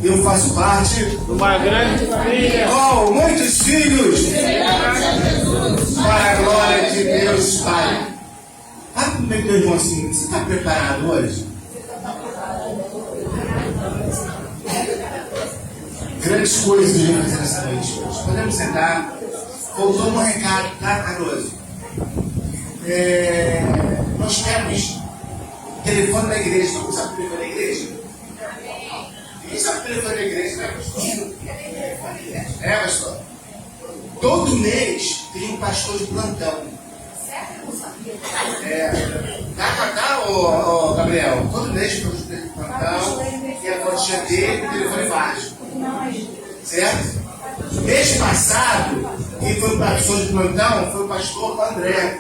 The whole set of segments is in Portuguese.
Eu faço parte de uma grande família com muitos filhos para a glória de Deus Pai. Ah, como é que teu irmão assim? Você está preparado hoje? Grandes coisas de fazer nessa noite hoje. Podemos sentar. Faltou um recado, tá, Cardoso? Nós temos telefone da igreja. Não sabe o telefone da igreja? Quem sabe o telefone da igreja, né, pastor? É, pastor? Todo mês tem um pastor de plantão. Tá, Gabriel? Todo mês tem um pastor de plantão. E a fotinha dele, o telefone baixo. Certo? Mês passado, quem foi o pastor de plantão foi o pastor André.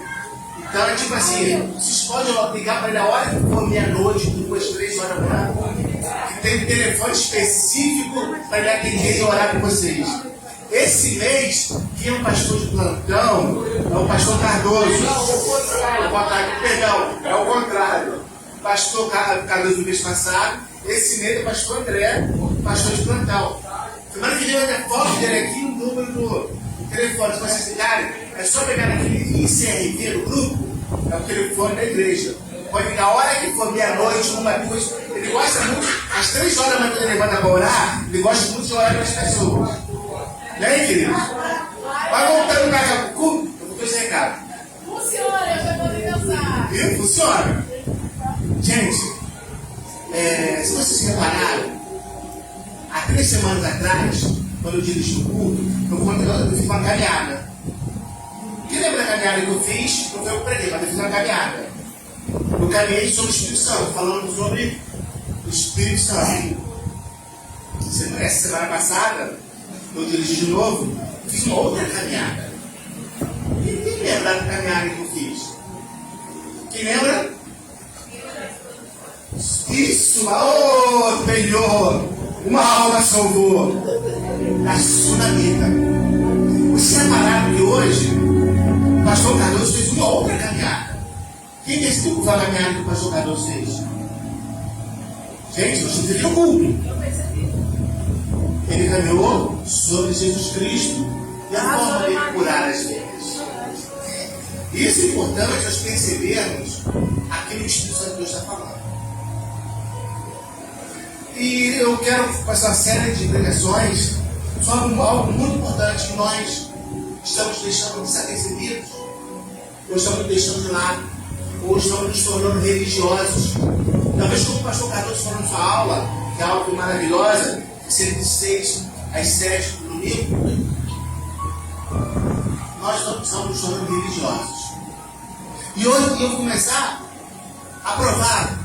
Então é tipo assim, vocês podem ligar para ele a hora que for meia-noite, 2, 3 horas da manhã. Que tem um telefone específico para ele atender e orar com vocês. Esse mês, quem é o pastor de plantão é o pastor Cardoso. Perdão, é o contrário. Pastor Cardoso no mês passado, esse mês é o pastor André, pastor de plantão. Semana que vem vai ter foto dele aqui no número do telefone. Se vocês ligarem, é só pegar naquele ICRV do grupo, é o telefone da igreja. Pode ligar a hora que for meia-noite, 1, 2. Ele gosta muito, às 3 horas da manhã, quando ele levanta para orar, ele gosta muito de orar para as pessoas. E aí, queridos? Vai voltando para Capucu, eu vou ter esse recado. Funciona, eu já vou pensar. Viu? Funciona. Gente, se vocês repararam, há 3 semanas atrás, quando eu dirigi o culto, eu fiz uma caminhada. Quem lembra da caminhada que eu fiz? Não foi eu que preguei, mas eu fiz uma caminhada. Eu caminhei sobre o Espírito Santo, falando sobre o Espírito Santo. Essa semana passada, eu dirigi de novo, fiz uma outra caminhada. Quem lembra da caminhada que eu fiz? Quem lembra? Isso! Oh, Senhor! Uma alma salvou a Sunamita. Você reparado que hoje o pastor Cardoso fez uma outra caminhada. Quem decidiu qual a caminhada que o pastor Cardoso fez? Gente, você viu o culto. Ele caminhou sobre Jesus Cristo e a forma de curar as vidas. Isso é importante nós percebermos aquilo que o Espírito Santo de Deus está falando. E eu quero passar uma série de pregações sobre algo muito importante que nós estamos deixando desapercebidos, ou estamos deixando de lado, ou estamos nos tornando religiosos. Talvez como o pastor Cardoso falou na sua aula, que é algo maravilhosa, sempre de 6 às 7 do domingo, nós estamos nos tornando religiosos. E hoje eu vou começar a provar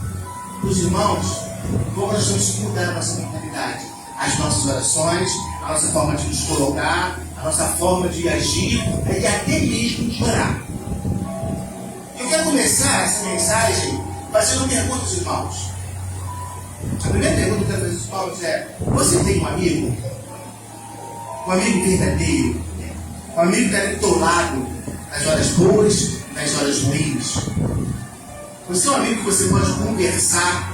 para os irmãos como nós temos que mudar a nossa mentalidade, as nossas orações, a nossa forma de nos colocar, a nossa forma de agir e até mesmo de orar. Eu quero começar essa mensagem fazendo uma pergunta aos irmãos. A primeira pergunta que eu quero fazer aos irmãos é: você tem um amigo? Um amigo verdadeiro? Um amigo que está do teu lado nas horas boas e nas horas ruins? Você é um amigo que você pode conversar,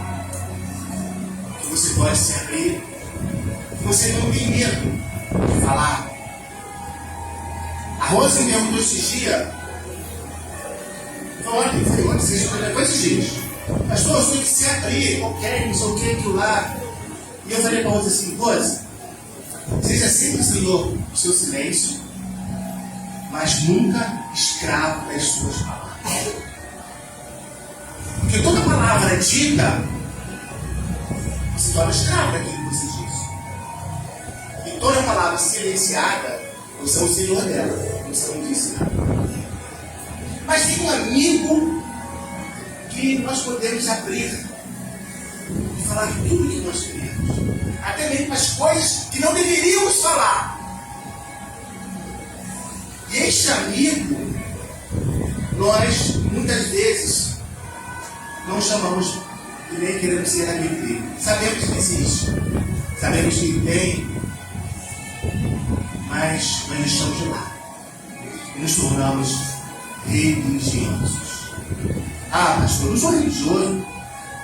que você pode se abrir, que você não tem medo de falar. A Rosa me perguntou esses dias, foi esses dias, pastor, eu sou que se abrir, qualquer, não sei o que, aquilo lá. E eu falei para a Rosa assim: Rosa, seja sempre senhor do seu silêncio, mas nunca escravo das suas palavras. Porque toda palavra dita, você torna escravo daquilo que você diz. E toda palavra silenciada, você é o senhor dela, você não disse nada. Mas tem um amigo que nós podemos abrir e falar de tudo que nós queremos, até mesmo as coisas que não deveríamos falar. E este amigo, nós muitas vezes não chamamos e nem queremos ser amigo dele. Sabemos que existe, sabemos que ele tem, mas nós deixamos de lado e nos tornamos religiosos. Ah, pastor, eu não sou religioso.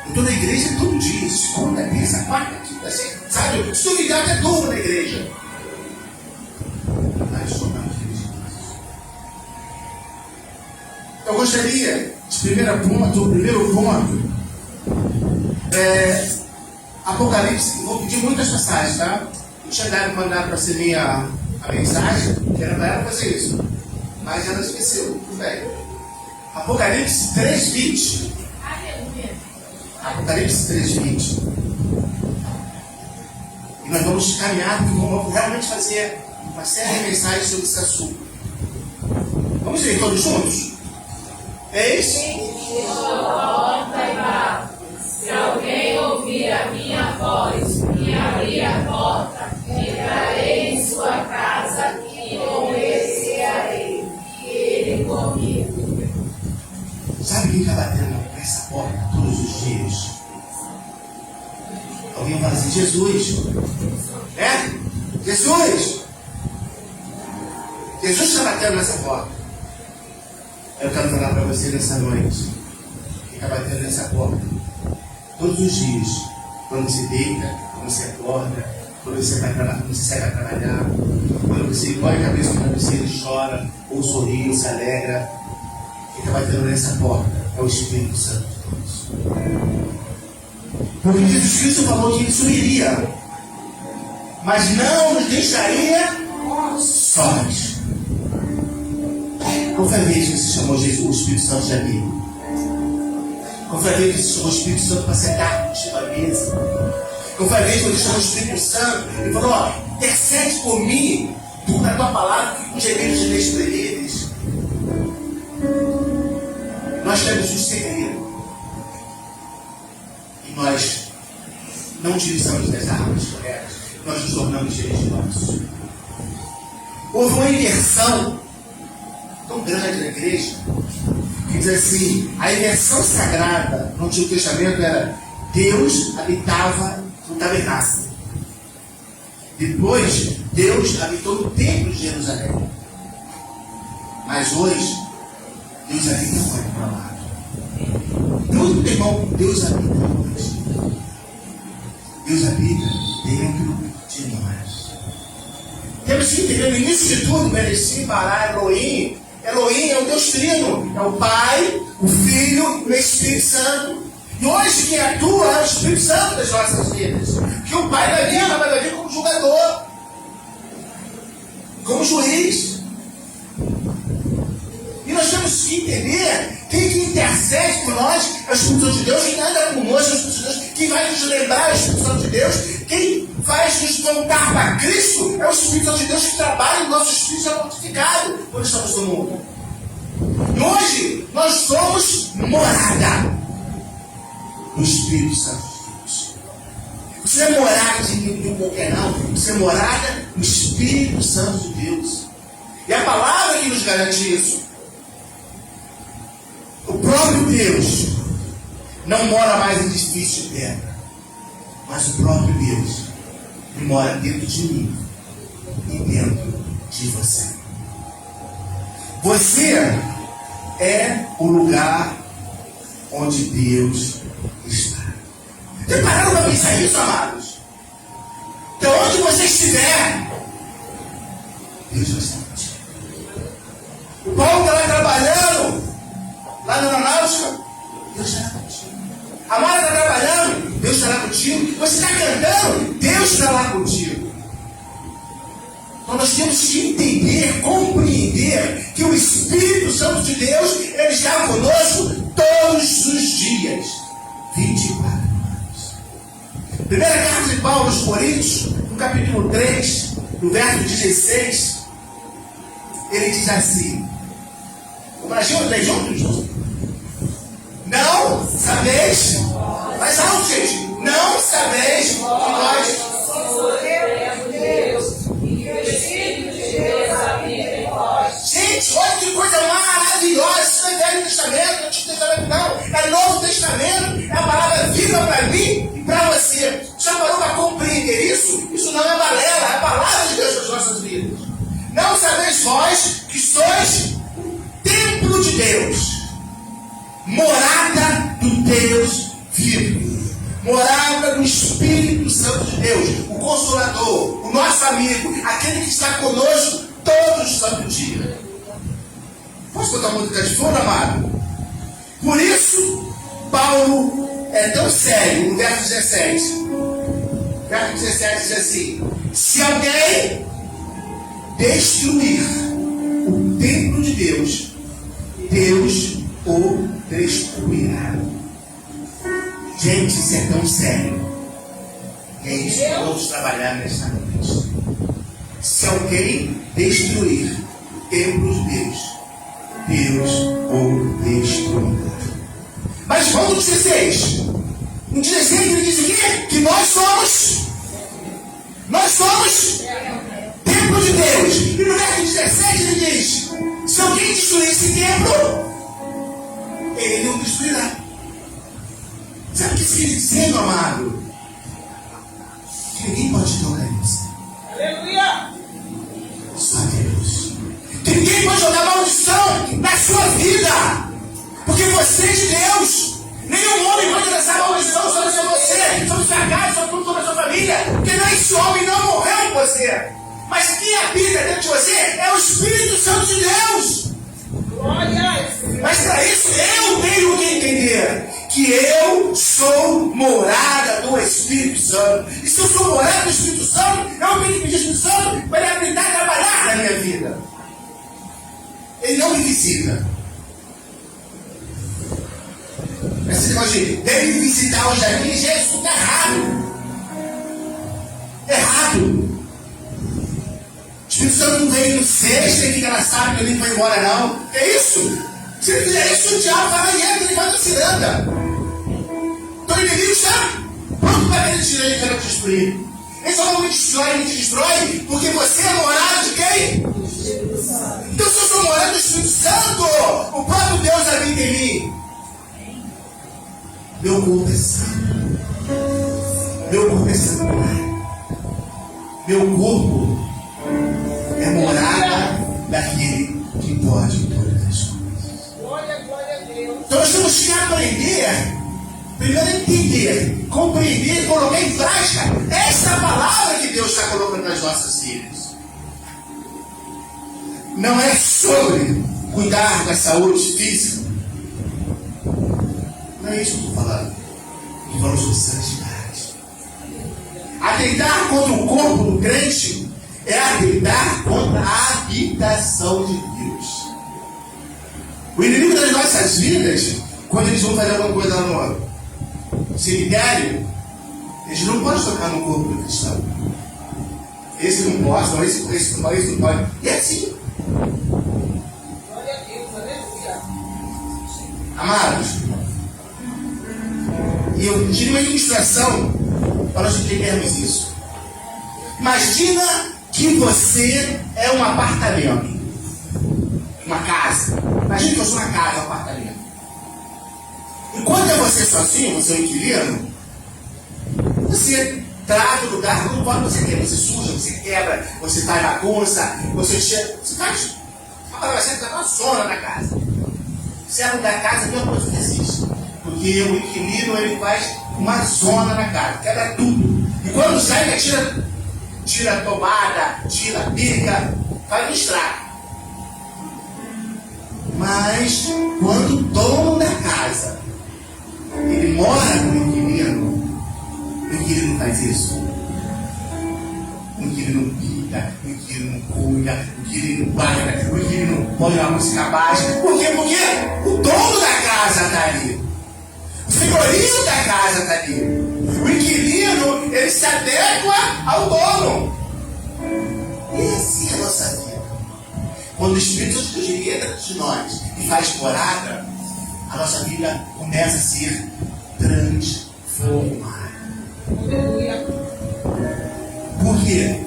Eu estou na igreja todo dia, segunda, terça, quarta, quinta, sexta. Sabe? Se duvidar, até durmo na igreja. Mas tornamos religiosos. Eu gostaria, o primeiro ponto, Apocalipse, vou pedir muitas passagens, tá? Eu tinha dado mandar para você ler a mensagem, que era para ela fazer isso. Mas ela esqueceu, tudo bem. Apocalipse 3:20. Apocalipse 3:20. E nós vamos caminhar, porque vamos realmente fazer uma série de mensagens sobre esse assunto. Vamos ler todos juntos? Eis. Se alguém ouvir a minha voz e abrir a porta, entrarei em sua casa e com ele cearei, e ele comigo. Sabe quem está batendo nessa porta todos os dias? Alguém fala assim, Jesus. Jesus! Jesus está batendo nessa porta. Eu quero falar para você nessa noite. Quem está batendo nessa porta? Todos os dias. Quando você deita, quando você acorda, quando você vai quando você sai para trabalhar, quando você põe a cabeça na travesseiro e chora, ou sorri, ou se alegra. Quem está batendo nessa porta é o Espírito Santo de Deus. Porque Jesus Cristo falou que ele subiria, mas não nos deixaria sós. Qual foi a vez que você chamou Jesus, o Espírito Santo de amigo? Qual foi a vez que você chamou o Espírito Santo para sentar contigo à mesa? Qual foi a vez que você chamou o Espírito Santo e falou, intercede por mim, na tua palavra, que com gemidos inexprimíveis. Nós temos um segredo. E nós não utilizamos das armas corretas. Nós nos tornamos religiosos. Houve uma inversão tão grande na igreja, que diz assim, a inversão sagrada no Antigo Testamento era Deus habitava no tabernáculo. Depois, Deus habitou no templo de Jerusalém. Mas hoje, Deus habita fora para lá. Muito irmão, Deus habita hoje. Deus habita dentro de nós. Temos que entender, no início de tudo, mereci parar Elohim. Elohim é o Deus Trino, é o Pai, o Filho e o Espírito Santo. E hoje quem atua é o Espírito Santo das nossas vidas. Que o Pai vai vir como julgador, como juiz. E nós temos que entender quem que intercede por nós é o Espírito Santo de Deus, quem anda conosco é o Espírito Santo de Deus, quem vai nos lembrar é o Espírito Santo de Deus, quem faz nos voltar para Cristo é o Espírito Santo de Deus que trabalha no nosso espírito já mortificado quando estamos no mundo. E hoje nós somos morada do Espírito Santo de Deus. Você é morada de um qualquer não, você é morada do Espírito Santo de Deus. E a palavra que nos garante isso. O próprio Deus não mora mais em edifício de pedra, mas o próprio Deus ele mora dentro de mim e dentro de você. Você é o lugar onde Deus está. Vocês pararam para pensar nisso, amados? Então, onde você estiver, Deus vai estar contigo. O Paulo está lá trabalhando, lá na aeronáutica, Deus estará contigo. A Mara está trabalhando, Deus estará contigo. Você está cantando, Deus estará contigo. Então nós temos que entender, compreender que o Espírito Santo de Deus, ele está conosco todos os dias, 24 horas. Primeira carta de Paulo aos Coríntios, no capítulo 3, no verso 16, ele diz assim, imagina ler juntos? Não sabeis, mais alto, gente, não sabeis que nós somos Deus e que o Espírito de Deus habita em nós. Gente, olha que coisa maravilhosa, isso não é Velho Testamento, Antigo Testamento não, é Novo Testamento, é a palavra viva para mim e para você. Já parou para compreender isso? Isso não é balela, é a palavra de Deus nas nossas vidas. Não sabeis vós que sois templo de Deus, morada do Deus vivo, morada do Espírito Santo de de Deus, o Consolador, o nosso amigo, aquele que está conosco todo santo dia. Posso botar a música de fundo, amado? Por isso, Paulo é tão sério, no verso 17. O verso 17 diz assim: se alguém destruir o templo de Deus, Deus o destruirá. Gente, isso é tão sério. E é isso que vamos trabalhar nesta noite. Se alguém destruir o templo de Deus, Deus o destruirá. Mas vamos no 16. No 16 ele diz o quê? Que nós somos templo de Deus. E no verso 17 ele diz: se alguém destruir esse templo, ele não destruirá. Sabe o que isso quer dizer, meu amado? Que ninguém pode tocar em você. Aleluia! Só Deus. Que ninguém pode jogar maldição na sua vida. Porque você é de Deus. Nenhum homem pode lançar maldição sobre você, sobre sua casa, sobre a sua família. Porque esse homem não morreu em você. Mas quem habita dentro de você é o Espírito Santo de Deus. Glória! Mas para isso eu tenho que entender que eu sou morada do Espírito Santo. E se eu sou morada do Espírito Santo, eu tenho que pedir ao Espírito Santo para ele aprender a trabalhar na minha vida. Ele não me visita. Esse negócio de deve me visitar hoje aqui, Jesus, está errado. Errado. O Espírito Santo não veio no sexta e fica na sábado que ele não vai embora, não. É isso. Se ele fizer isso, o diabo vai ganhar, ele vai na ciranda. Então o inimigo está pronto para ele tirar e para te destruir. Ele só não me destrói, porque você é morada de quem? Então se eu sou morada do Espírito Santo, o próprio Deus habita em mim. Meu corpo é santo. Meu corpo é santuário. Meu corpo é morada daquele que pode todas as coisas. Glória a Deus. Então nós temos que aprender, primeiro entender, compreender, colocar em prática essa palavra que Deus está colocando nas nossas vidas. Não é sobre cuidar da saúde física. Não é isso que eu estou falando. Estou falando sobre santidade. Atentar contra o corpo do crente é atentar contra a habitação de Deus. O inimigo das nossas vidas, quando eles vão fazer alguma coisa lá no cemitério, eles não podem tocar no corpo do cristão. Esse não pode, esse não pode. E é assim. Glória a Deus, aleluia. Amados, e eu tive uma ilustração para nós entendermos isso. Imagina que você é um apartamento, uma casa. Imagina que eu sou uma casa, um apartamento. Enquanto é você sozinho, você é um inquilino, você trata o lugar como pode você quer. Você suja, você quebra, você faz bagunça, você cheira, você faz. Você está uma zona na casa. Se alugar a casa, não é uma coisa que existe. Porque o inquilino ele faz uma zona na casa, quebra tudo. E quando sai, ele tira a tomada, tira a pica, faz um estrago. Mas quando o dono da casa ele mora com o inquilino faz isso. O inquilino pinta, o inquilino cuida, o inquilino paga, o inquilino põe a música baixa. Por quê? Porque o dono da casa está ali. O senhorio da casa está ali. O inquilino, ele se adequa ao dono. E assim é a nossa vida. Quando o Espírito Santo entra de nós e faz morada, a nossa vida começa a ser transformada. Por quê?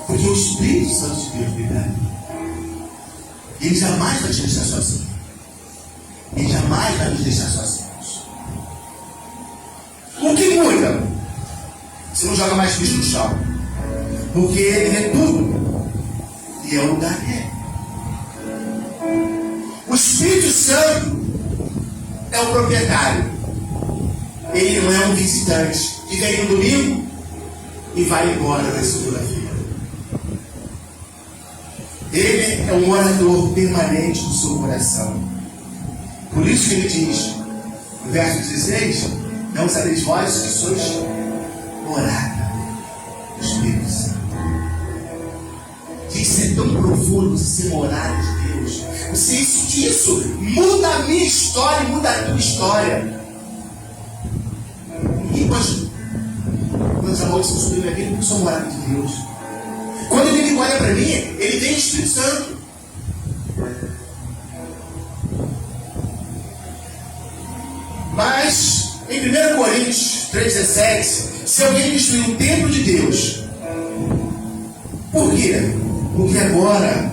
Porque o Espírito Santo de Deus vive ali. Ele jamais vai te deixar sozinho. Ele jamais vai nos deixar sozinhos. O que muda? Você não joga mais bicho no chão. Porque ele é tudo. E é o lugar dele. O Espírito Santo é o proprietário. Ele não é um visitante que vem no domingo e vai embora na segunda-feira. Ele é um morador permanente do seu coração. Por isso que ele diz, no verso 16, não sabeis vós que sois morada do Espírito Santo. Isso é tão profundo, você ser morada de Deus. Isso muda a minha história e muda a tua história. Ninguém pode lançar mão de subir minha vida porque eu sou morada de Deus. Quando ele olha para mim, ele tem o Espírito Santo. Mas, em 1 Coríntios 3,17, se alguém destruir o templo de Deus, por quê? Porque agora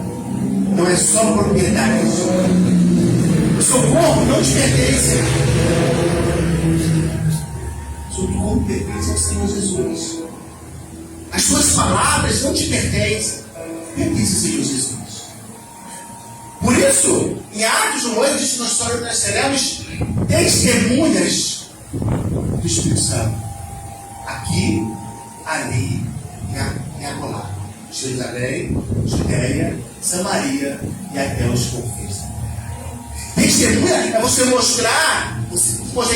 não é só propriedade do Senhor. O seu corpo não te pertence. O seu corpo pertence ao Senhor Jesus. As suas palavras não te pertencem. Pertence ao Senhor Jesus. Por isso, em Atos de Moisés, diz que nós seremos testemunhas do Espírito Santo. Aqui, ali e acolá. Jerusalém, Judeia, Samaria e até os confins. Testemunha é você mostrar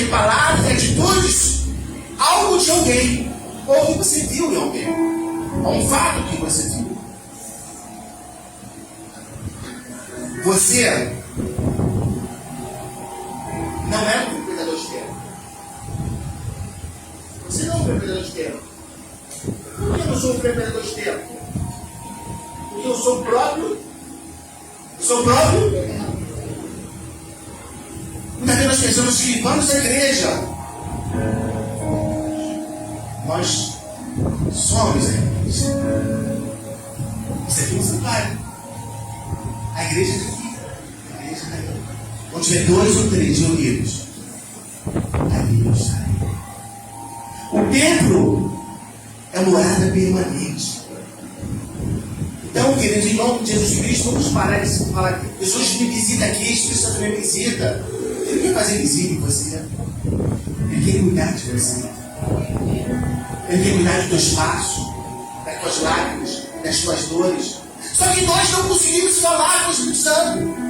em palavras e atitudes algo de alguém, ou que você viu em alguém, ou um fato que você viu. Você não é um frequentador de terra. Você não é um frequentador de terra. Por que eu não sou um frequentador de terra? Porque eu sou próprio. Eu sou próprio. Muitas vezes nós pensamos que vamos à igreja. Nós somos a igreja. Isso aqui é um santuário. A igreja é aqui. A igreja é aqui. Onde tiver 2 ou 3 reunidos, ali eu estarei. O templo é morada permanente. Então, queridos, em nome de Jesus Cristo, vamos parar de falar. Jesus me visita aqui, o Espírito Santo me visita. Ele quer fazer visita em você. Ele quer cuidar de você. Ele quer cuidar dos teus passos, das tuas lágrimas, das tuas dores. Só que nós não conseguimos falar com o Espírito Santo.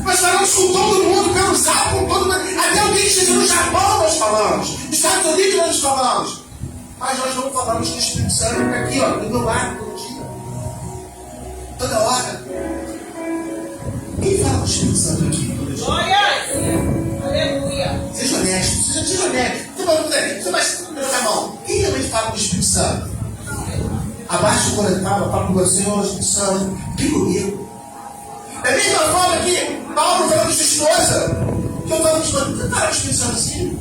Nós falamos com todo mundo, pelo zap, com todo mundo. Até alguém que esteja no Japão nós falamos. Nos Estados Unidos nós falamos. Mas nós não falamos com o Espírito Santo aqui, ó, do meu lado, todo dia. Toda hora. Quem fala com o Espírito Santo aqui todo dia? Glória! Aleluia! Seja honesto, seja honesto. Você vai levantar a mão. Quem realmente fala com o Espírito Santo? Abaixa o coração, fala com você, ó Espírito Santo, vem comigo. Da mesma forma que Paulo falou com sua esposa, que eu falo com sua esposa, você fala com o Espírito Santo assim?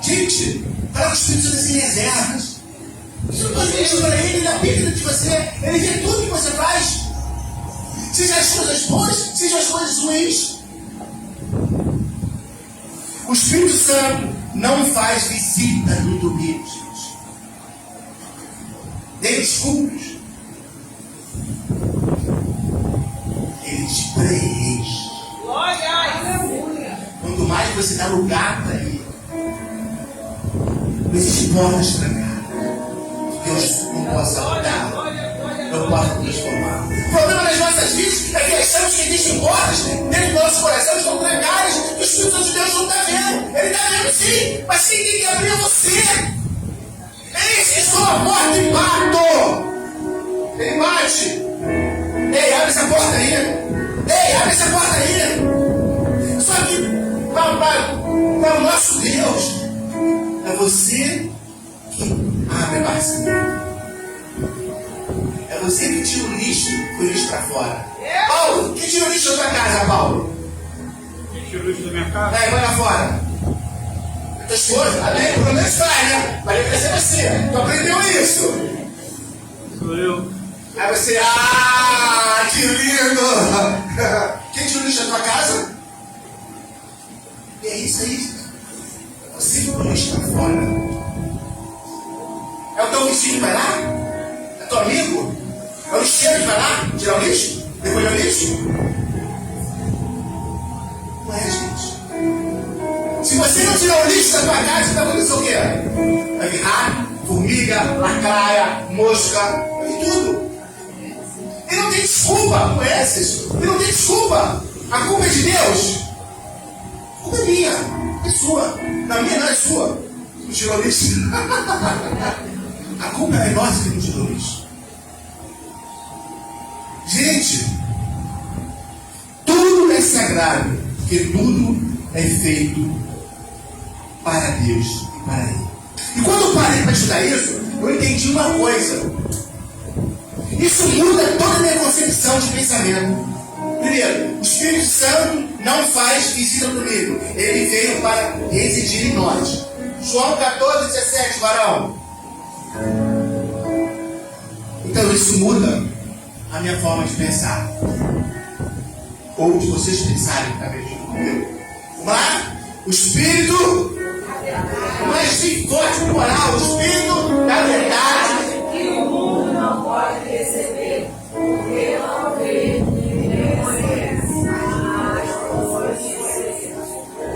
Gente, fala com o Espírito Santo assim em reservas. Você não pode isso para ele, ele habita de você, ele vê tudo que você faz. Seja as coisas boas, seja as coisas ruins. O Espírito Santo não faz visita no domingo, gente. Dê desculpas. Ele te preenche. Glória! Aleluia! Quanto mais você dá lugar para ele, não existe portas para cá. Deus não possa dar, não possa transformar. O problema das nossas vidas é que achamos que existem portas dentro do nosso coração que estão trancadas, que o Espírito Santo de Deus não está vendo. Ele está vendo sim, mas quem tem que abrir é você. Eis que sou a porta e bato. Ele bate. Ei, abre essa porta aí. Ei, abre essa porta aí. Só que para o nosso Deus, é você que abre a bacia. É você que tira o lixo para fora. Paulo, quem tira o lixo da tua casa, Paulo? Quem tira o lixo da minha casa? Vai lá fora. Tua esposa, amém? Pelo menos vai, né? Vai crescer você. Tu aprendeu isso? Sou eu. Aí você, que lindo! Quem tira o lixo da tua casa? E é isso aí. Você que põe o lixo para fora. É o teu vizinho que vai lá? É teu amigo? É o lixeiro que vai lá tirar o lixo? Recolher o lixo? Não é, gente. Se você não tirar o lixo da tua casa, vai acontecer o quê? Vai vir rato, formiga, lacraia, mosca, vai vir tudo. E não tem desculpa com esses. E não tem desculpa. A culpa é de Deus. A culpa é minha, é sua. Na minha não é sua. Não tirou o lixo. A culpa é nossa que não tirou o lixo. Gente, tudo é sagrado, porque tudo é feito para Deus e para Ele. E quando eu parei para estudar isso, eu entendi uma coisa. Isso muda toda a minha concepção de pensamento. Primeiro, o Espírito Santo não faz visita comigo. Ele veio para residir em nós. João 14:17, varão. Então isso muda a minha forma de pensar. Ou de vocês pensarem, talvez, comigo. Vamos lá? O Espírito, mas sim forte no moral, o Espírito da verdade. Que o mundo não pode receber, porque não vê nem conhece.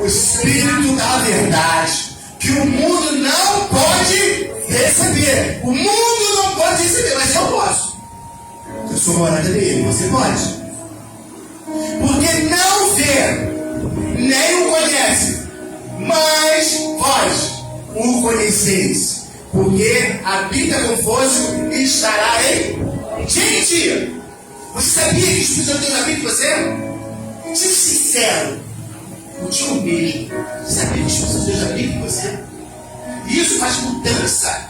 O Espírito da verdade, que o mundo não pode receber. O mundo não pode receber, mas eu posso. Eu sou morada dele, você pode. Porque não vê, nem o conhece, mas vós o conheceis, porque habita convosco e estará em. Gente, você sabia que o Espírito Santo Deus habita em você? Seja sincero, contigo mesmo. Você sabia que o Espírito Santo Deus habita em você? Isso faz mudança.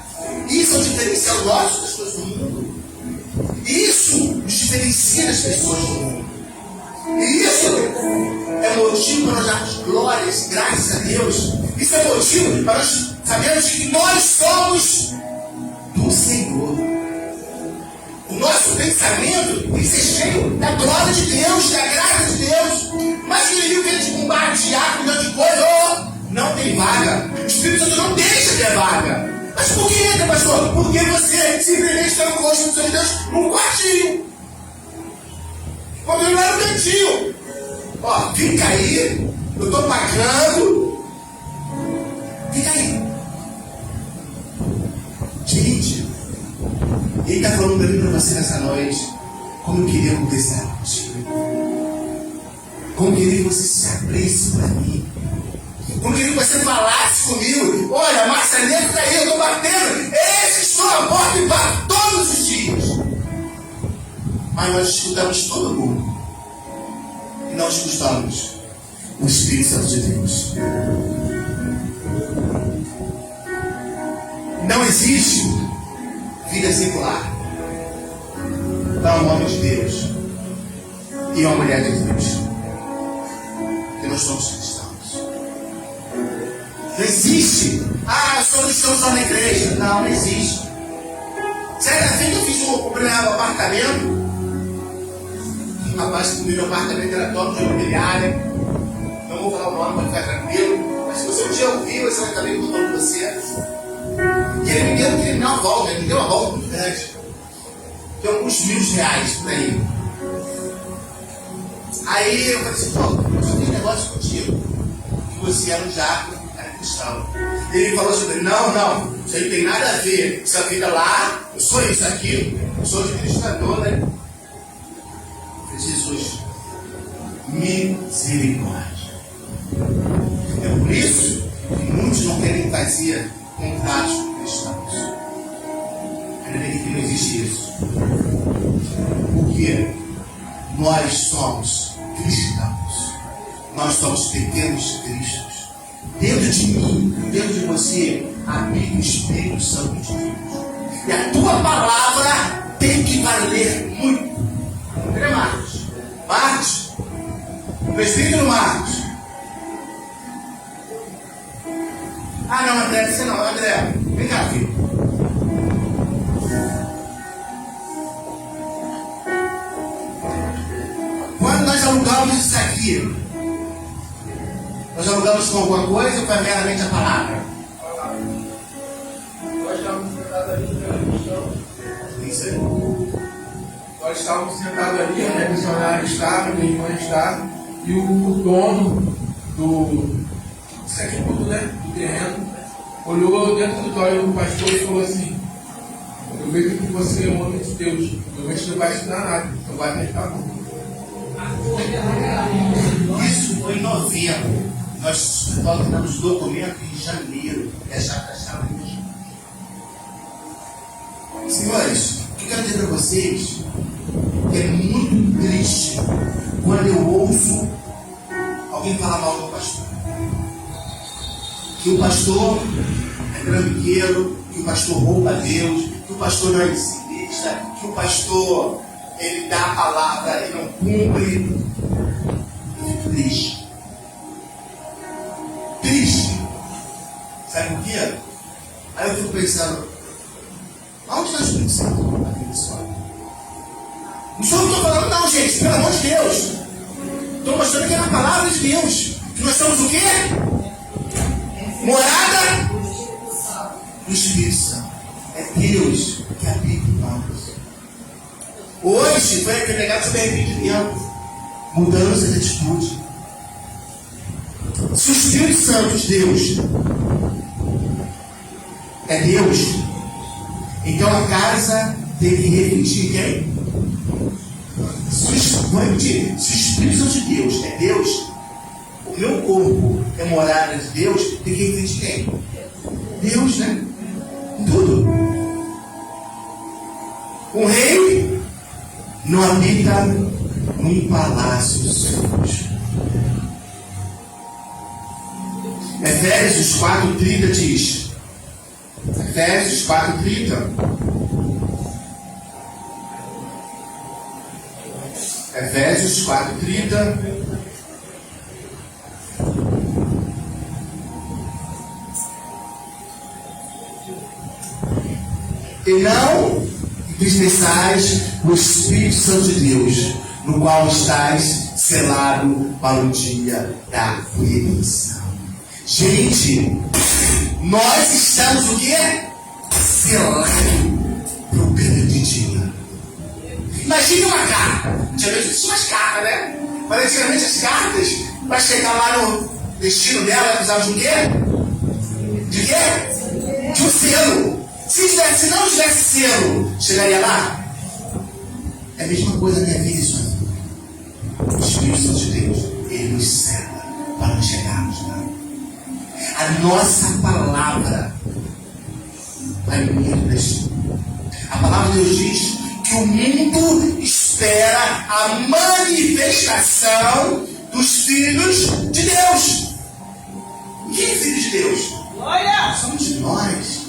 Isso é o diferencial nosso das coisas do mundo. Isso nos diferencia das pessoas do mundo. E isso é motivo para nós darmos glórias, graças a Deus. Isso é motivo para nós sabermos que nós somos do Senhor. O nosso pensamento tem que ser cheio da glória de Deus, da graça de Deus. Mas que ele quer te bombardear com um monte de coisa, não tem vaga. O Espírito Santo não deixa ter vaga. Mas por que, pastor? Porque você simplesmente está com o Espírito Santo de Deus num quartinho. Quando ele não era um cantinho. Fica aí, eu estou pagando. Fica aí. Gente, ele está falando para mim, para você nessa noite, como eu queria conversar contigo. Como eu queria que você se abrisse para mim. Como eu queria que você falasse comigo. Olha, Marceneiro está aí, eu estou batendo. Esse estou na porta e bato todos os dias. Mas nós escutamos todo mundo. E nós escutamos o Espírito Santo de Deus. Não existe vida secular para um homem de Deus e uma mulher de Deus. Porque nós somos cristãos. Não existe. Eu sou cristão só na igreja. Não existe. Certa vez eu fiz o primeiro apartamento. Um rapaz que no meu apartamento era dono de imobiliária. Não vou falar o nome para ficar tranquilo. Mas se você um dia ouviu, você vai saber que eu estou falando com você. E ele me deu uma volta, ele me deu uma volta muito grande. De alguns R$1.000 por aí. Aí eu falei assim, eu tenho um negócio contigo. Que você era um diácono, era cristão. Ele falou assim, não, isso aí não tem nada a ver. Essa vida lá, eu sou isso aqui, eu sou administrador, né? Jesus, misericórdia. É por isso que muitos não querem fazer contatos com cristãos. Ainda bem que não existe isso. Porque nós somos cristãos. Nós somos pequenos cristos. Dentro de mim, dentro de você, habita o Espírito Santo de Deus. E a tua palavra tem que valer muito. Cadê Marcos? Marcos? O presbítero Marcos? Não, André, você não, André. Vem cá, filho. Quando nós alugamos isso aqui, nós alugamos com alguma coisa ou foi meramente a palavra? Nós estávamos sentados ali no chão. Isso aí. Nós estávamos sentados ali, a minha missionária estava, minha irmã estava, e o dono do 7 pontos, né? Do terreno. Olhou dentro do olho do pastor e falou assim: eu vejo que você é um homem de Deus. Eu vejo que não vai estudar nada, não vai apertar a mão. Isso foi em novembro. Nós tornamos documento em janeiro. É já taxado mesmo. Senhores, o que eu quero dizer para vocês é muito triste quando eu ouço alguém falar mal do pastor. Que o pastor é trambiqueiro, que o pastor rouba a Deus, que o pastor não é disciplinista, que o pastor ele dá a palavra e não cumpre. Eu fico triste. Triste. Sabe por quê? Aí eu fico pensando, aonde está o Espírito Santo aqui nesse história? Não estou falando não, gente, pelo amor de Deus. Estou mostrando que é a palavra de Deus. Que nós somos o quê? Morada do Espírito Santo. É Deus que habita em nós. Hoje foi pregado sobre arrependimento, mudança de atitude. Se o Espírito Santo de Deus é Deus, então a casa tem que refletir quem? Se o Espírito Santo de Deus é Deus, o meu corpo é morada de Deus, tem que refletir quem? Deus, né? Em tudo. O rei não habita num palácio sujo. Efésios 4:30 diz. Efésios 4:30. Efésios 4:30. E não entristeçais o Espírito Santo de Deus, no qual estáis selado para o dia da redenção. Gente, nós estamos o quê? Selados para o grande dia. Imagine uma carta. Antigamente existiam umas cartas, né? Mas antigamente as cartas, para chegar lá no destino dela, precisavam de um quê? De quê? De um selo. Se não tivesse selo, chegaria lá? É a mesma coisa na minha vida, isso aí. O Espírito Santo de Deus, ele nos sela para nós chegarmos lá. A nossa palavra vai vir do destino. A palavra de Deus diz que o mundo espera a manifestação dos filhos de Deus. Quem é filho de Deus? Glória! Somos nós.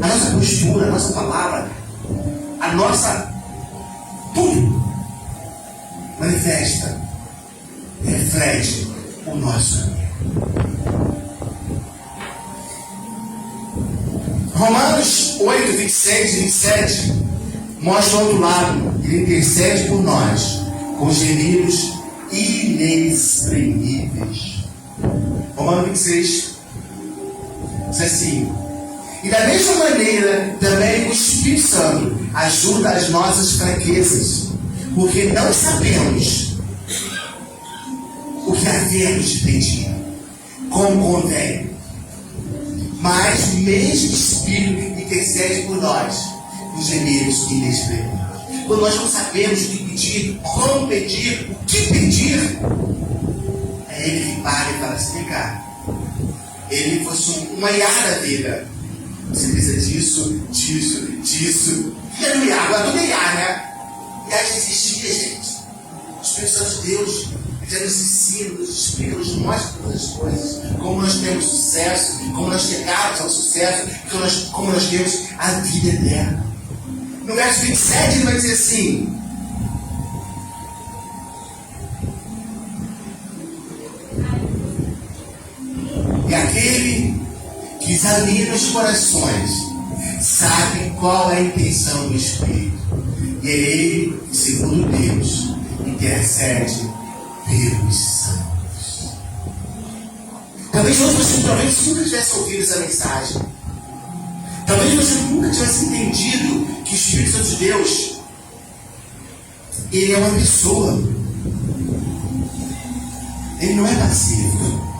A nossa postura, a nossa palavra, a nossa tudo manifesta, reflete o nosso amigo. Romanos 8, 26 e 27 mostra o outro lado. Ele intercede por nós com gemidos inexprimíveis. Romanos 26 diz assim: e da mesma maneira também o Espírito Santo ajuda as nossas fraquezas, porque não sabemos o que havemos de pedir como convém, mas o mesmo Espírito intercede por nós nos gemidos inexprimíveis. Quando nós não sabemos o que pedir, como pedir, o que pedir, é Ele que para e fala assim: cá, Ele fosse uma IA da vida. Você precisa disso, disso, disso. E é no IA, agora tudo é IA, né? IA já existia, gente. O Espírito Santo de Deus já nos ensina, nos explica, nos mostra todas as coisas. Como nós temos sucesso, como nós chegamos ao sucesso, como nós temos a vida eterna. No verso 27 ele vai dizer assim: e aquele que examina os corações sabe qual é a intenção do Espírito, e é Ele, segundo Deus, intercede pelos santos. Talvez você nunca tivesse ouvido essa mensagem. Talvez você nunca tivesse entendido que o Espírito Santo de Deus, ele é uma pessoa. Ele não é passivo.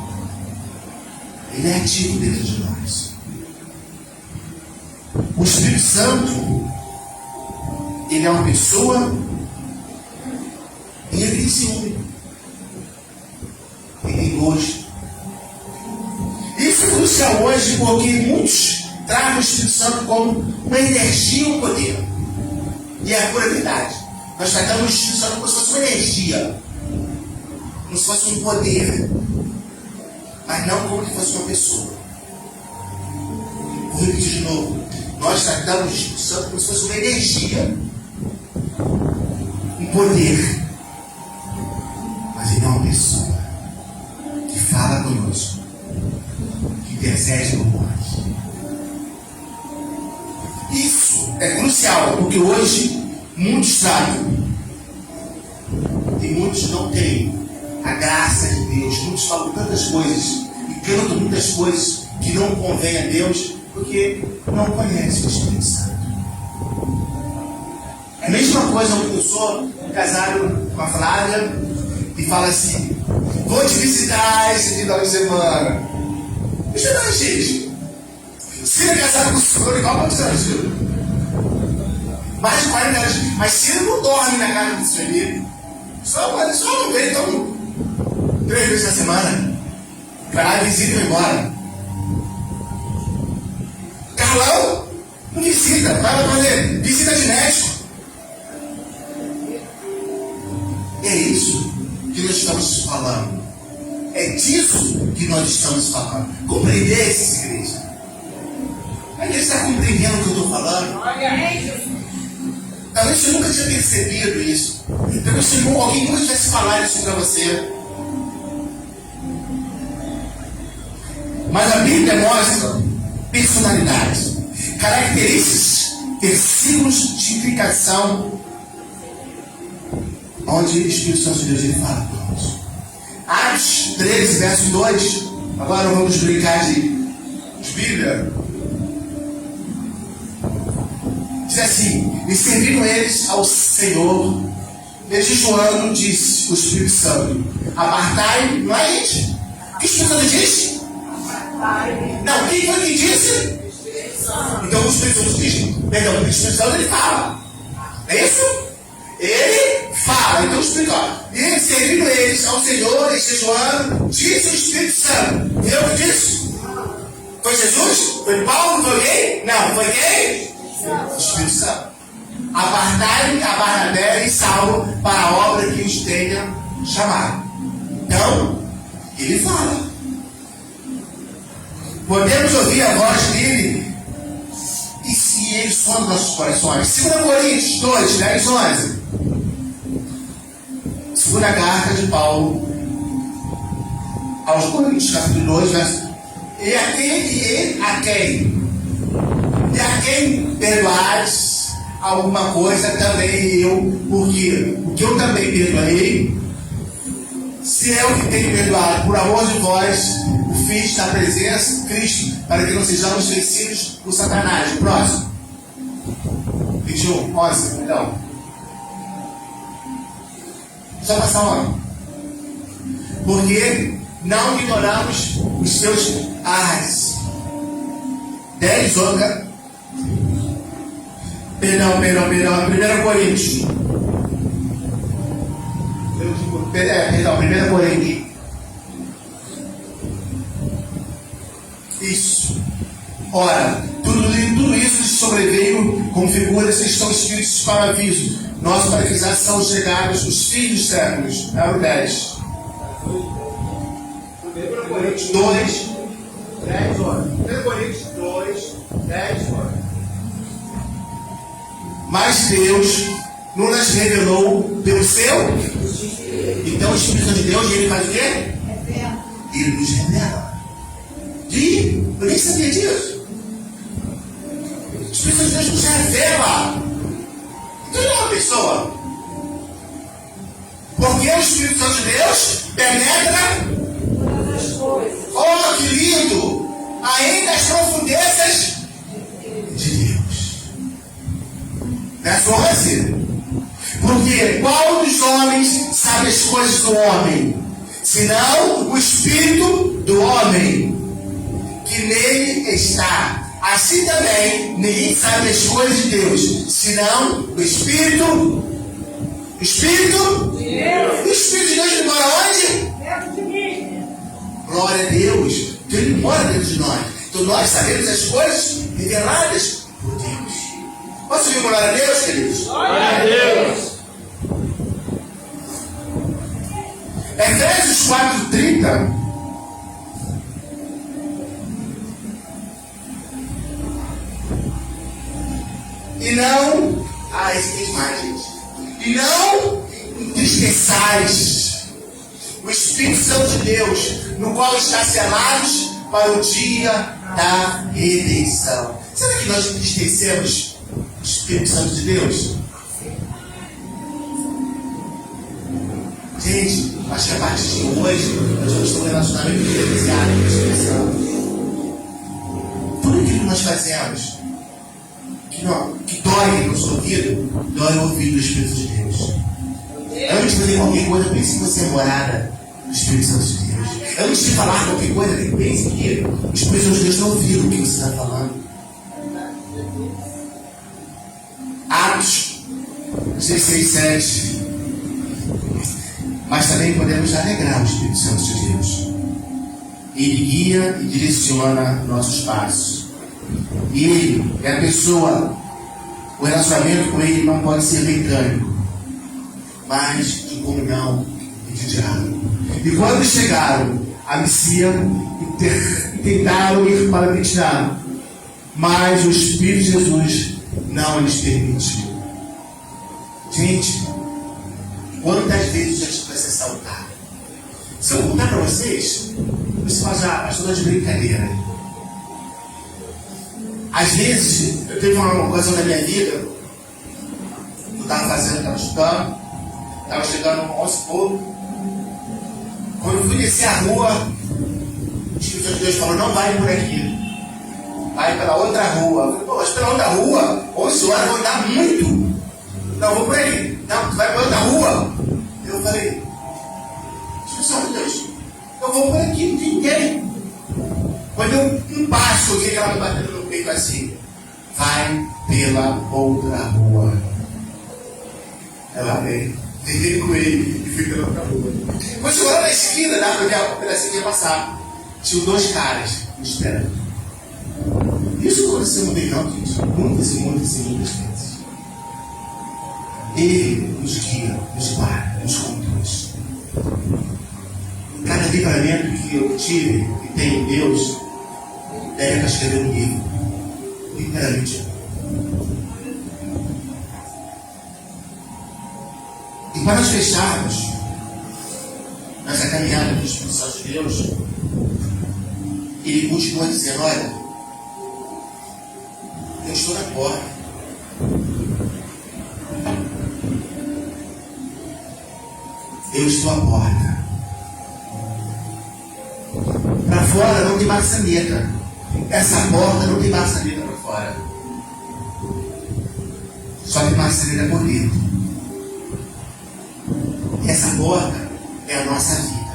Ele é ativo dentro de nós. O Espírito Santo, ele é uma pessoa e ele tem ciúme. Ele tem gosto. Isso é crucial hoje porque muitos tratam o Espírito Santo como uma energia e um poder. E é a pura verdade. Nós tratamos o Espírito Santo como se fosse uma energia, como se fosse um poder, mas não como se fosse uma pessoa. Vou repetir de novo. Nós tratamos o Espírito Santo como se fosse uma energia, um poder, mas ele não é uma pessoa que fala conosco, que intercede por nós. Isso é crucial, porque hoje muitos tratam e muitos não têm a graça de Deus. Muitos falam tantas coisas e cantam muitas coisas que não convém a Deus porque não conhecem o Espírito Santo. É a mesma coisa uma pessoa casado com a Flávia e fala assim: vou te visitar esse final de semana. Deixa eu dar, gente. Se ele é casado com o senhor, igual para o senhor, mais de 40 anos, mas se ele não dorme na casa do senhor, só não vem, então 3 vezes na semana, vai lá, visita e vai embora. Carlão não visita, vai fazer visita de médico. É isso que nós estamos falando. É disso que nós estamos falando. Compreender essa igreja. A igreja está compreendendo o que eu estou falando? Talvez você nunca tinha percebido isso. Talvez alguém nunca tivesse falado isso para você. Mas a Bíblia mostra personalidades, características, versículos de implicação, onde o Espírito Santo de Deus ele fala com nós. Atos 13, verso 2. Agora vamos brincar de Bíblia. Diz assim: e serviram eles ao Senhor, e jejuando, disse o Espírito Santo: apartai, não é gente? O que o Espírito Santo disse? Não, quem foi que disse? Então o Espírito Santo diz, perdão, o Espírito Santo ele fala. É isso? Ele fala. Então o Espírito Santo, e servindo eles ao Senhor, e jejuando, disse o Espírito Santo. Eu que disse? Foi Jesus? Foi Paulo? Foi quem? Não, foi quem? O Espírito Santo. Apartai a Barnabé e Saulo para a obra que os tenha chamado. Então, ele fala. Podemos ouvir a voz dele e se ele sonda nossos corações. 2 Coríntios 2, 10, 11. Segunda carta de Paulo aos Coríntios, capítulo 2, verso. E a quem perdoares alguma coisa, também eu, porque o que eu também perdoei, se eu que tenho perdoado, por amor de vós, o fiz na presença de Cristo, para que não sejamos vencidos por Satanás. Próximo. 21, 11, perdão. Só passar um ano. Porque não ignoramos os seus arres. 10, 11. Perdão, 1 Coríntios. Perdão, 1 Coríntios. Isso. Ora, tudo isso sobreveio com figuras que estão escritas para aviso nosso, para que já são chegados os fins dos séculos. É o 10. 1 Coríntios 2, 10, 11. 1 Coríntios 2, 10, 11. Mas Deus não nos revelou pelo seu. Então o Espírito de Deus, ele faz o quê? Ele nos revela. Eu nem sabia disso. O Espírito de Deus nos revela. Então ele é uma pessoa. Porque o Espírito Santo de Deus penetra todas as coisas. Oh, que lindo! Ainda as profundezas de Deus. Verso 11. Porque qual dos homens sabe as coisas do homem, senão o Espírito do homem? que nele está. Assim também, ninguém sabe as coisas de Deus, senão o Espírito. O Espírito de Deus. O Espírito de Deus mora onde? Dentro de mim. Glória a Deus. Então ele mora dentro de nós. Então nós sabemos as coisas reveladas por Deus. Posso ouvir glória a Deus, queridos? Glória a Deus. Efésios 4:30. E não, esse tem mais, gente. E não entristeçais o Espírito Santo de Deus, no qual está selados para o dia da redenção. Será que nós entristecemos o Espírito Santo de Deus? Gente, acho que a partir de hoje nós vamos ter um relacionamento diferenciado com o Espírito Santo. Tudo aquilo que nós fazemos que dói no seu ouvido, dói no ouvido do Espírito de Deus. Antes de fazer qualquer coisa, pense que você é morada do Espírito Santo de Deus. Antes de falar qualquer coisa, pense que o Espírito Santo de Deus não ouviu o que você está falando. Atos 16:7. Mas também podemos alegrar o Espírito Santo de Deus. Ele guia e direciona nossos passos. E ele é a pessoa, o relacionamento com ele não pode ser mecânico, mas de comunhão e de diálogo. E quando chegaram a Misia e tentaram ir para Midian, mas o Espírito de Jesus não lhes permitiu. Gente, quantas vezes já tive essa saudade? Se eu contar para vocês, você faz a história de brincadeira. Às vezes, eu teve uma ocasião na minha vida, eu estava fazendo, estava estudando, estava chegando ao 11 e pouco. Quando eu fui descer a rua, o Espírito de Deus falou: não vai por aqui, vai pela outra rua. Eu falei: pô, mas pela outra rua, 11 horas, vou andar muito. Não, vou por aí. Não, tu vai para outra rua. Eu falei: Espírito de Deus, eu vou por aqui, não tem ninguém. Quando eu um passo, eu vi ela me batendo no peito assim: vai pela outra rua. Ela veio, terminei com ele e fui pela outra rua. Quando chegou lá na esquina, dá para ver o pedacinho que ia passar. Tinham 2 caras me esperando. Isso aconteceu no beijão, gente. Muitas e muitas e muitas vezes. Ele nos guia, nos guarda, nos conduz. Cada livramento que eu tive e tenho em Deus, deve para escrever um livro. Literalmente. E para nós fecharmos nessa caminhada do Espírito Santo de Deus, ele continua dizendo: olha, eu estou na porta. Eu estou à porta. Para fora não tem maçaneta. Essa porta não tem maçaneta para fora. Só tem maçaneta por dentro. E essa porta é a nossa vida.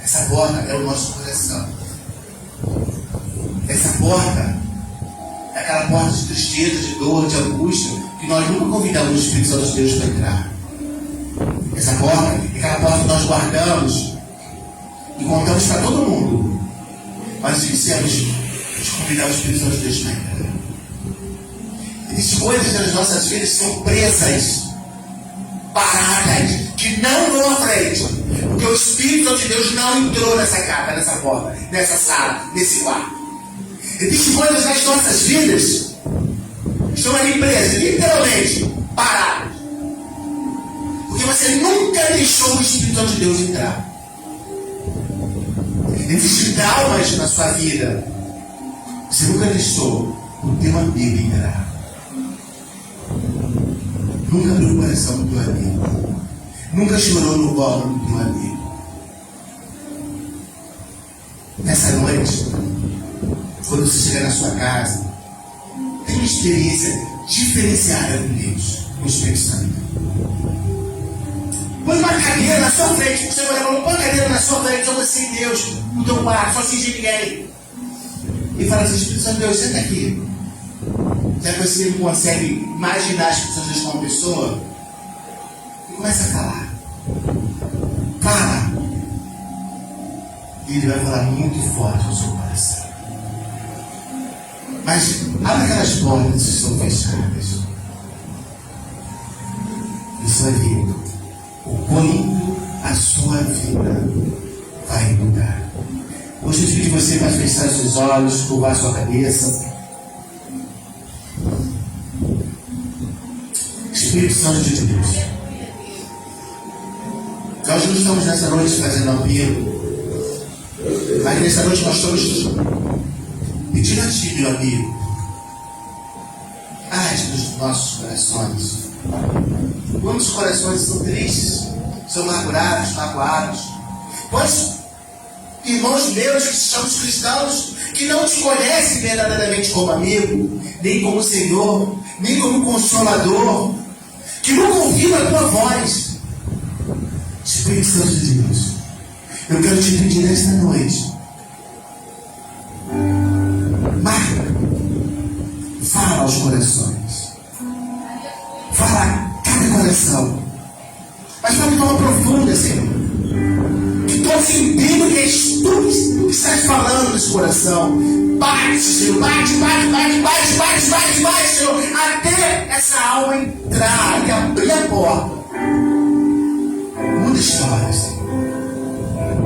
Essa porta é o nosso coração. Essa porta é aquela porta de tristeza, de dor, de angústia, que nós nunca convidamos o Espírito Santo de Deus para entrar. Essa porta é aquela porta que nós guardamos e contamos para todo mundo, mas esquecemos de convidar o Espírito Santo de Deus para entrar. Existem coisas nas nossas vidas que são presas, paradas, que não vão à frente, porque o Espírito Santo de Deus não entrou nessa casa, nessa porta, nessa sala, nesse quarto. Existem coisas nas nossas vidas que estão ali presas, literalmente paradas, porque você nunca deixou o Espírito Santo de Deus entrar. Existem traumas na sua vida, você nunca deixou o teu amigo entrar. Nunca abriu o coração do teu amigo. Nunca chorou no colo do teu amigo. Nessa noite, quando você chegar na sua casa, tenha uma experiência diferenciada com Deus, com o Espírito Santo. Põe uma cadeira na sua frente. Você vai falar: põe uma cadeira na sua frente, só você e Deus, no teu quarto, só sem ninguém. e fala assim: Espírito Santo de Deus, senta aqui. Já que você não consegue imaginar as pessoas de uma pessoa, e começa a calar. Fala. E ele vai falar muito forte ao seu coração. Mas abre aquelas portas que estão fechadas. Isso vai ver o quanto a sua vida vai mudar. Hoje eu pedi você para fechar seus olhos, curvar sua cabeça. Espírito Santo de Deus, nós não estamos nessa noite fazendo apelo, mas nessa noite nós estamos pedindo a Ti, meu amigo, age nos nossos corações. Quantos corações são tristes, são magoados? Quantos irmãos meus que somos cristãos, que não Te conhecem verdadeiramente como amigo, nem como Senhor, nem como Consolador, que nunca ouviram a Tua voz. Espírito Santo de Deus, eu quero Te pedir nesta noite, marca, fala aos corações, fala a cada coração, mas fala de forma profunda, Senhor, que todos entendam que és Tu que estás falando nesse coração. Bate, Senhor, bate, Senhor, até essa alma entrar e abrir a porta. Muda histórias, Senhor.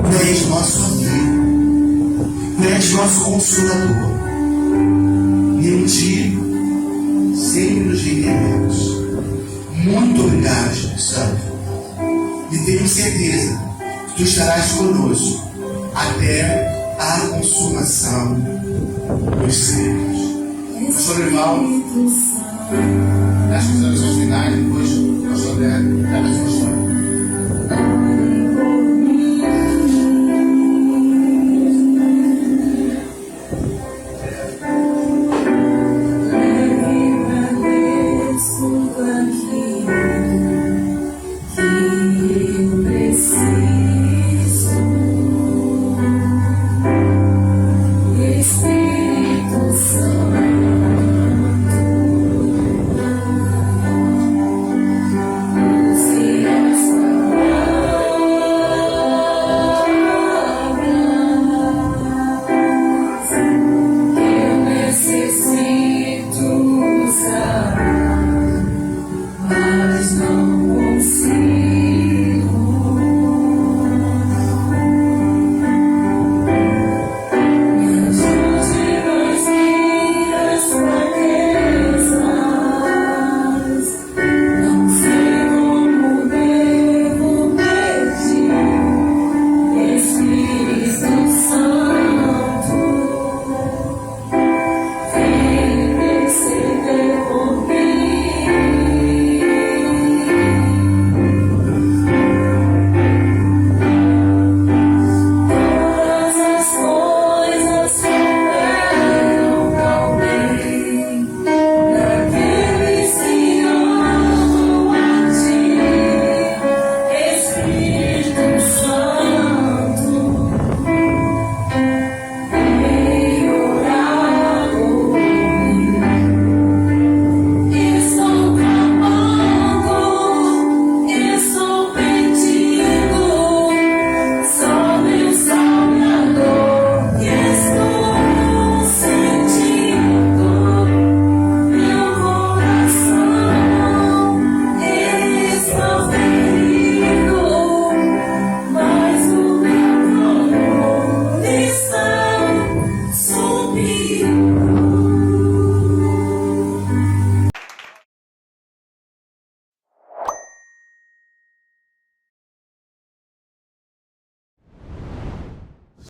Tu és nosso amigo, Tu és nosso consolador. E um dia, sempre nos renderemos. Muito obrigado, Espírito Santo. E tenho certeza que Tu estarás conosco até a consumação dos séculos. Pastor Evaldo, nas considerações finais, depois o pastor André, da mesma história.